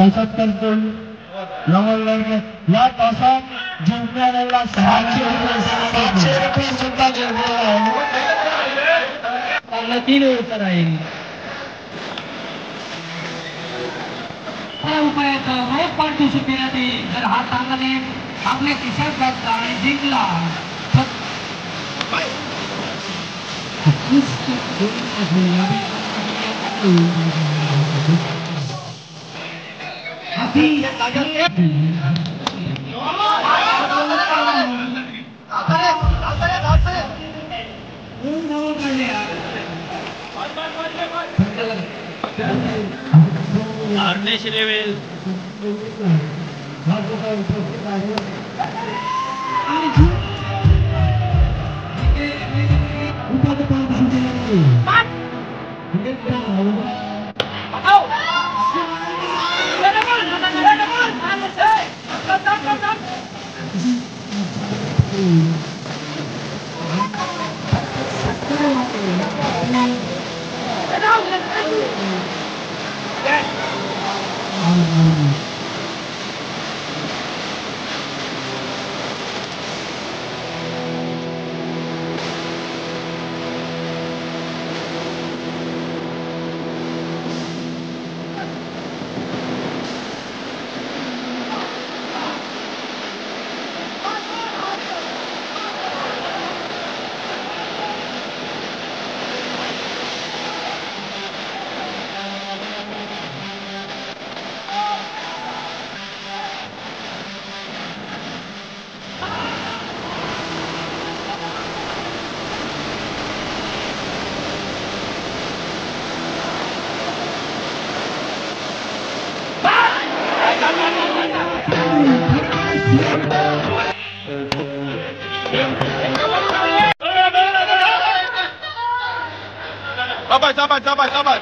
तासात करतो या तासात जिंकणाऱ्याला 700 रुपये सुद्धा जिंकलेला आहे. 3 उत्तर आहे. त्या उपायाचा रोज पाठवू देण्यात येईल. जर हा चांगल्याने आपल्या खिशात घातला आणि जिंकला अर्नेश रेवेल sahabat.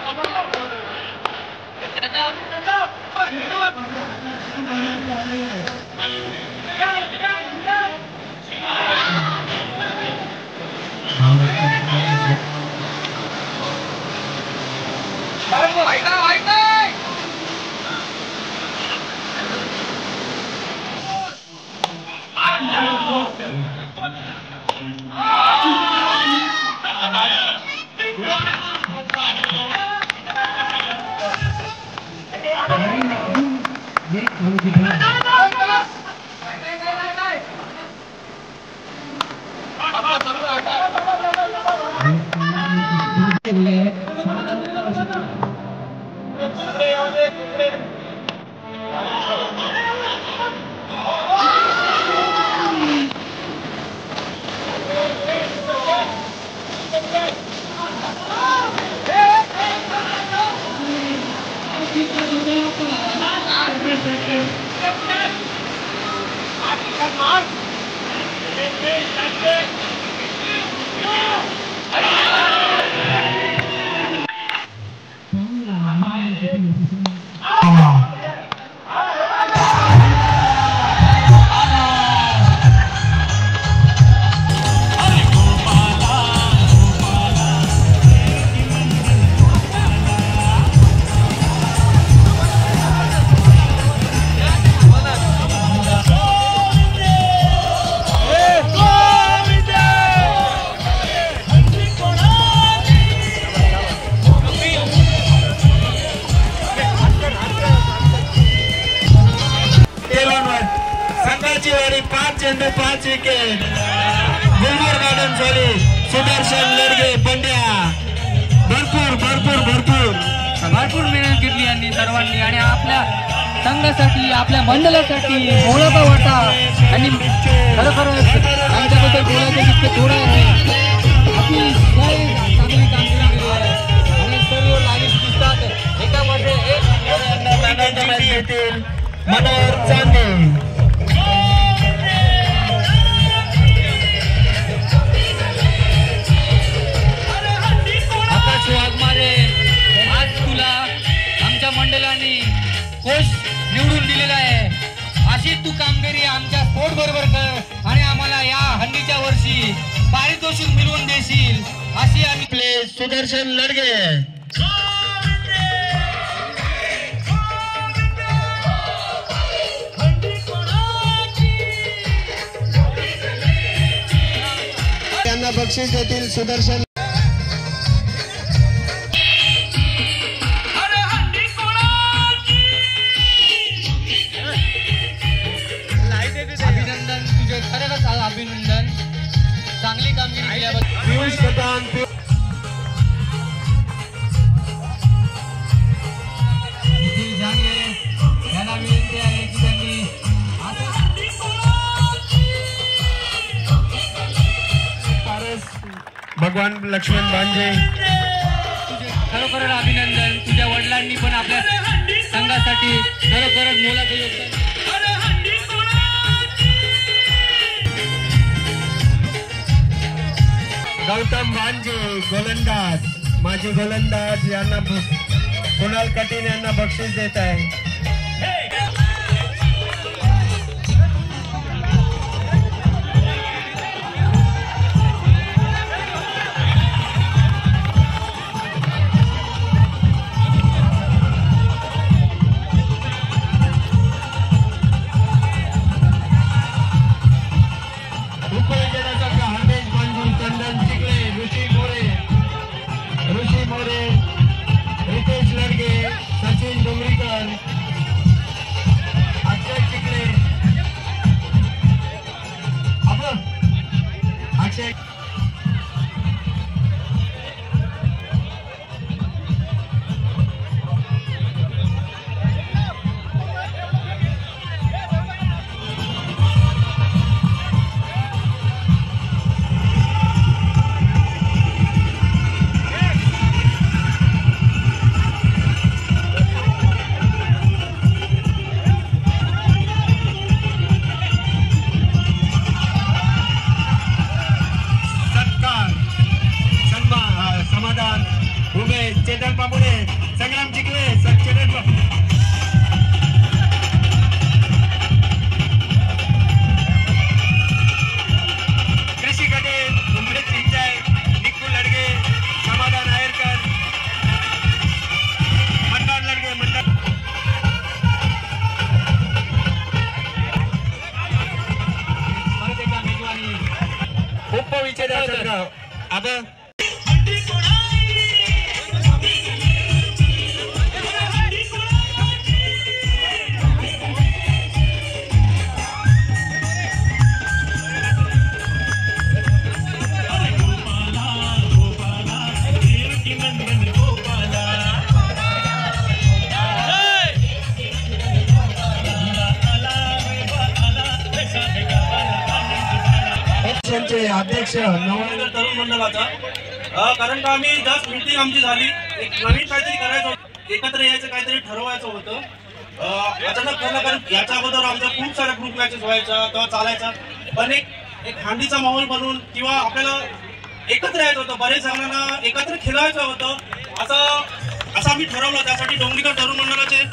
सुदर्शन लडगे पंड्या भरपूर मेहनत घेतली यांनी सर्वांनी आणि आपल्या संघासाठी आपल्या मंडळासाठी मोलाचा वाटा आणि खरोखरच त्यांच्याबद्दल बोलायचं जितके थोडं आहे. आपली चांगली कामगिरी केली आहे आणि सर्व लागीच दिसतात. एकामध्ये एक मनोहर चांदे वाघमारे, आज तुला आमच्या मंडळाने कोच निवडून दिलेला आहे. अशी तू कामगिरी आमच्या स्पोर्ट बरोबर कर आणि आम्हाला या हंडीच्या वर्षी पारितोषिक मिळवून देशील अशी आम्ही प्ले सुदर्शन लडगे बक्षीस देतील सुदर्शन अभिनंदन तुझे, खरंच अभिनंदन, चांगली कामगिरी केल्याबद्दल. पियुष कटान यांना विनंती आहे की त्यांनी भगवान लक्ष्मण भांजे तुझे खरोखरच अभिनंदन. तुझ्या वडिलांनी पण आपल्या संघासाठी खरोखरच मोलाचं योगदान. गौतम भांजे गोलंदाज, माजी गोलंदाज यांना कुणाल कटीन यांना बक्षीस देत आहे. चेतन बाबुडे, संग्राम चिखले, चेतन कृषी कटे, उमरेश सिंचाई, निकू लडगे, समाधान आयरकर, मंदार लडगे, मंदार उपविजेता आता अध्यक्ष नवनगर तरुण मंडळाचा, कारण का आम्ही जस्ट मीटिंग आमची झाली, एक नवीन काहीतरी करायचं होतं, एकत्र यायचं काहीतरी ठरवायचं होतं. अचानक ठरलं, कारण याच्या अगोदर आमच्या खूप साऱ्या ग्रुप मॅचेस व्हायच्या तेव्हा चालायचा, पण एक हांडीचा माहोल बनवून किंवा आपल्याला एकत्र यायचं होतं, बरेच जणांना एकत्र खेळायचं होतं, असं आम्ही ठरवलं. त्यासाठी डोंगरीकर तरुण मंडळाचे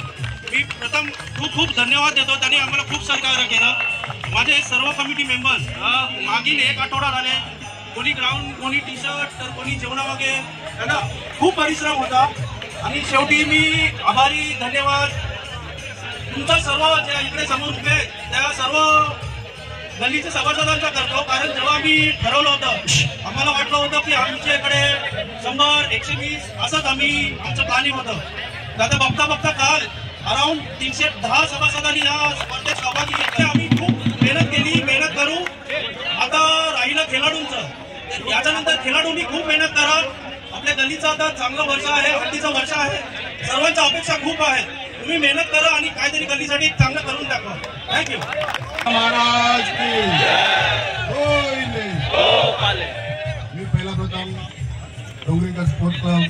मी प्रथम खूप धन्यवाद देतो. त्यांनी आम्हाला खूप सहकार्य केलं. माझे सर्व कमिटी मेंबर्स मागील एक आठवडा झाले, कोणी ग्राउंड, कोणी टी शर्ट, तर कोणी जेवणामागे, त्यांना खूप परिश्रम होता. आणि शेवटी मी आभारी, धन्यवाद तुमचा सर्व जे इकडे समोर उभे आहेत त्या सर्व गल्लीच्या सभासदांचा करतो. कारण जेव्हा आम्ही ठरवलं होतं, आम्हाला वाटलं होतं की आमच्या इकडे 100, 120 असंच आमचं प्लॅनिंग होतं. आता बघता काल अराउंड 310 सभासदांनी या स्पर्धेत सहभागी घेतले. आम्ही खूप मेहनत करू. आता राहिलं खेळाडूंचं, याच्यानंतर खेळाडूंनी खूप मेहनत करा. आपल्या गल्लीचं आता चांगलं वर्ष आहे, हल्लीचं वर्ष आहे, सर्वांच्या अपेक्षा खूप आहेत. तुम्ही मेहनत करा आणि काहीतरी गल्लीसाठी चांगलं करून दाखवा. थँक्यू. महाराज की मी पहिला प्रथम डोंगरीकर स्पोर्ट क्लब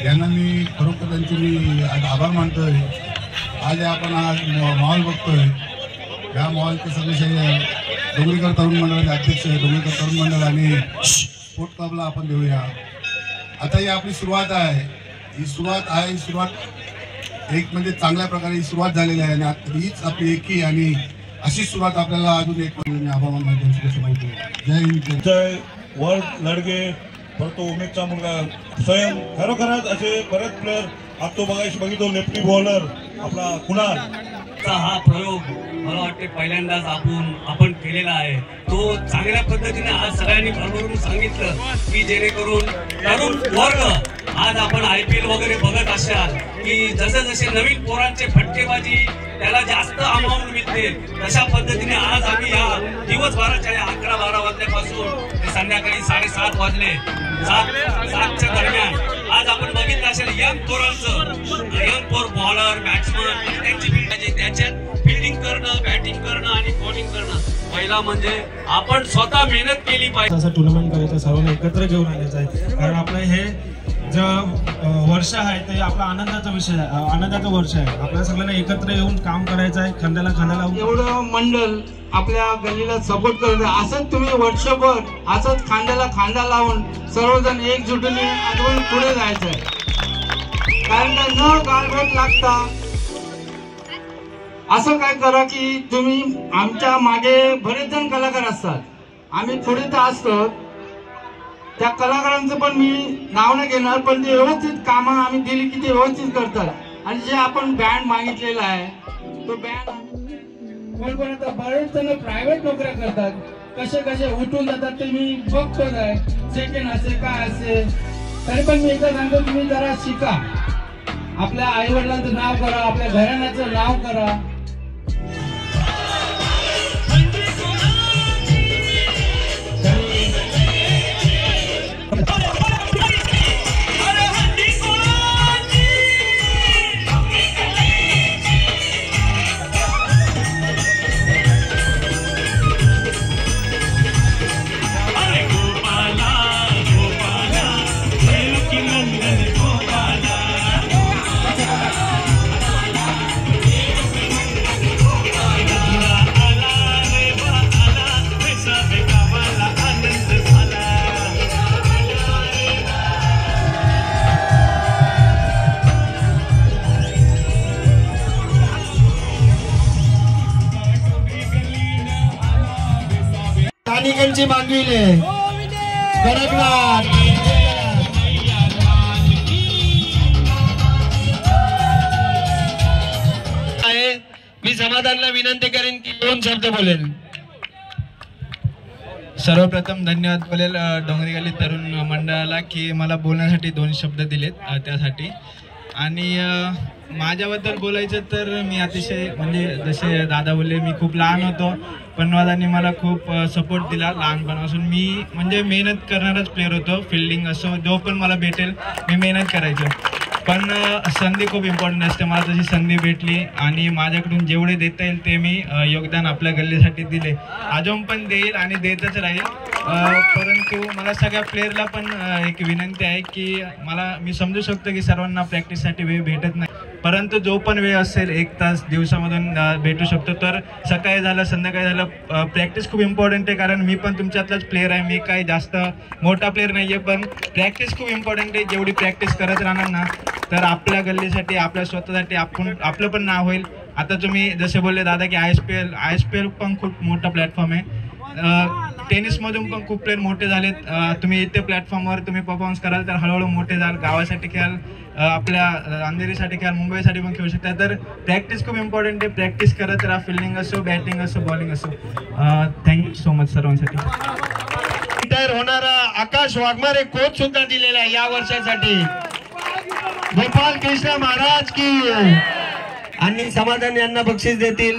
यांना मी खरोखर त्यांचे मी आभार मानतोय. आज आपण माहोल बघतोय, या मॉलचे सदस्य डोंगरीकर तरुण मंडळाचे अध्यक्ष डोंगरीकर तरुण मंडळ आणि स्पोर्ट क्लबला आपण देऊया. आता ही आपली सुरुवात आहे, ही सुरुवात एक म्हणजे चांगल्या प्रकारे ही सुरुवात झालेली आहे आणि हीच आपली एकी आणि अशी सुरुवात आपल्याला अजून एक आभार मानतो. जय हिंद. जय वर लडगे, परतो उमेदचा मुलगा स्वयं, खरोखरच असे बरेच प्लेअर आप तो बघितो लेफ्टी बॉलर आपला कुणाल हा प्रयोग मला वाटते पहिल्यांदाच आपण केलेला आहे. तो चांगल्या पद्धतीने आज सगळ्यांनी भरभरून सांगितलं की जेणेकरून तरुण वर्ग आज आपण IPL वगैरे बघत असाल की जसे जसे नवीन पोरांचे फटकेबाजी त्याला जास्त अमाऊंट मिळते, तशा पद्धतीने आज आम्ही या दिवसभराच्या 11-12 वाजल्यापासून ते संध्याकाळी 7:30 वाजले 7च्या दरम्यान आज आपण बघितलं असेल यंग पोर बॉलर बॅट्समन त्याच्यात फिल्डिंग करणं, बॅटिंग करणं आणि बॉलिंग करणं. पहिला म्हणजे आपण स्वतः मेहनत केली पाहिजे. असं टुर्नामेंट करायचं, सर्वांना एकत्र घेऊन आणायचं आहे. कारण आपलं हे जे वर्ष आहे ते आपला आनंदाचा विषय आहे, आनंदाचं वर्ष आहे. आपल्याला सगळ्यांना एकत्र येऊन काम करायचं आहे, खांद्याला खांदा लावून. एवढं मंडळ आपल्या गल्लीला सपोर्ट करत आहे. असंच तुम्ही वर्षभर असंच खांद्याला खांदा लावून सर्वजण एकजुटीने अजून पुढे जायचं आहे. कारण का न गालबोट लागता असं काय करा की तुम्ही आमच्या मागे बरेच जण कलाकार असतात, आम्ही पुढे तर असतो. त्या कलाकारांचं पण मी नाव नाही घेणार, पण ते व्यवस्थित कामं आम्ही दिली की ते व्यवस्थित करतात. आणि जे आपण बँड मागितलेला आहे तो बँड आता बरेच जण प्रायव्हेट नोकऱ्या करतात, कसे कसे उठून जातात ते मी बघतोच आहे. सेकंड असे काय असे, तरी पण मी एकदा सांगतो तुम्ही जरा शिका, आपल्या आई वडिलांचं नाव करा, आपल्या घराण्याचं नाव करा. स्थानिकांची मागविले कडकनाथ आहे. मी समाधानला विनंती करेन की 2 शब्द बोलेल. सर्वप्रथम धन्यवाद बोलेल डोंगरी गल्ली तरुण मंडळाला की मला बोलण्यासाठी 2 शब्द दिलेत त्यासाठी. आणि माझ्याबद्दल बोलायचं तर मी अतिशय म्हणजे जसे दादा बोलले मी खूप लहान होतो, पण दादांनी मला खूप सपोर्ट दिला लहानपणापासून. मी म्हणजे मेहनत करणाराच प्लेअर होतो, फिल्डिंग असो जो पण मला भेटेल मी मेहनत करायचो. पण संधी खूप इम्पॉर्टंट असते. मला तशी संधी भेटली आणि माझ्याकडून जेवढे देता येईल ते मी योगदान आपल्या गल्लीसाठी दिले, अजून पण देईल आणि देतच राहील. परंतु मला सगळ्या प्लेअरला पण एक विनंती आहे की मी समजू शकतो की सर्वांना प्रॅक्टिससाठी वेळ भेटत नाही, परंतु जो पण वेळ असेल 1 तास दिवसामधून भेटू शकतो. तर सकाळी झालं संध्याकाळी झालं, प्रॅक्टिस खूप इम्पॉर्टंट आहे. कारण मी पण तुमच्यातलाच प्लेअर आहे, मी काही जास्त मोठा प्लेअर नाही आहे, पण प्रॅक्टिस खूप इम्पॉर्टंट आहे. जेवढी प्रॅक्टिस करत राहणार ना तर आपल्या गल्लीसाठी आपल्या स्वतःसाठी आपलं पण नाव होईल. आता तुम्ही जसे बोलले दादा की ISPL पण खूप मोठा प्लॅटफॉर्म आहे. टेनिसमधून पण खूप प्लेअर मोठे झालेत. तुम्ही इथे प्लॅटफॉर्मवर तुम्ही परफॉर्मन्स कराल तर हळूहळू मोठे जाल, गावासाठी खेळाल, आपल्या अंधेरीसाठी खेळाल, मुंबईसाठी पण खेळू शकता. तर प्रॅक्टिस खूप इम्पॉर्टंट आहे. प्रॅक्टिस करत राहा, फिल्डिंग असो, बॅटिंग असो, बॉलिंग असो. थँक्यू सो मच सर्वांसाठी. रिटायर होणारा आकाश वाघमारे कोच सुद्धा दिलेला आहे या वर्षासाठी. गोपाल कृष्ण महाराज की आणि समाधान यांना बक्षीस देतील.